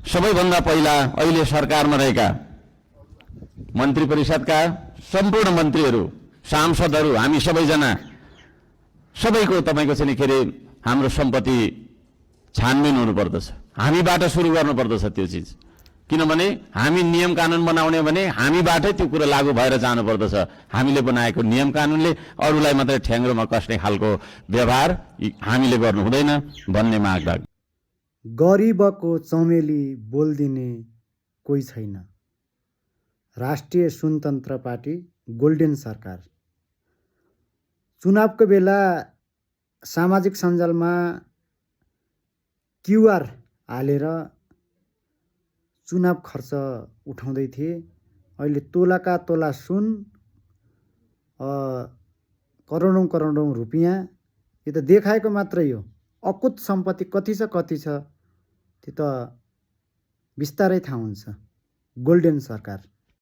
सबैभन्दा पहिला अहिले सरकारमा रहेका मन्त्री परिषदका सम्पूर्ण मन्त्रीहरू, सांसदहरू, हामी सबैजना सबैको तपाईँको चाहिँ के अरे हाम्रो सम्पत्ति छानबिन हुनुपर्दछ। हामीबाट सुरु गर्नुपर्दछ त्यो चिज, किनभने हामी नियम कानुन बनाउने भने हामीबाटै त्यो कुरा लागू भएर जानुपर्दछ। हामीले बनाएको नियम कानुनले अरूलाई मात्रै ठ्याङ्ग्रोमा कस्ने खालको व्यवहार हामीले गर्नु हुँदैन भन्ने माग राख्छु। गरिबको चमेली बोल्दिने कोही छैन। राष्ट्रिय स्वतन्त्र पार्टी गोल्डेन सरकार। चुनावको बेला सामाजिक सञ्जालमा क्युआर हालेर चुनाव खर्च उठाउँदै थिए। अहिले तोलाका तोला सुन, करोडौँ करोडौँ रुपियाँ, यो त देखाएको मात्रै हो। अकुत सम्पत्ति कति छ त्यो त बिस्तारै थाहा हुन्छ। गोल्डेन सरकार।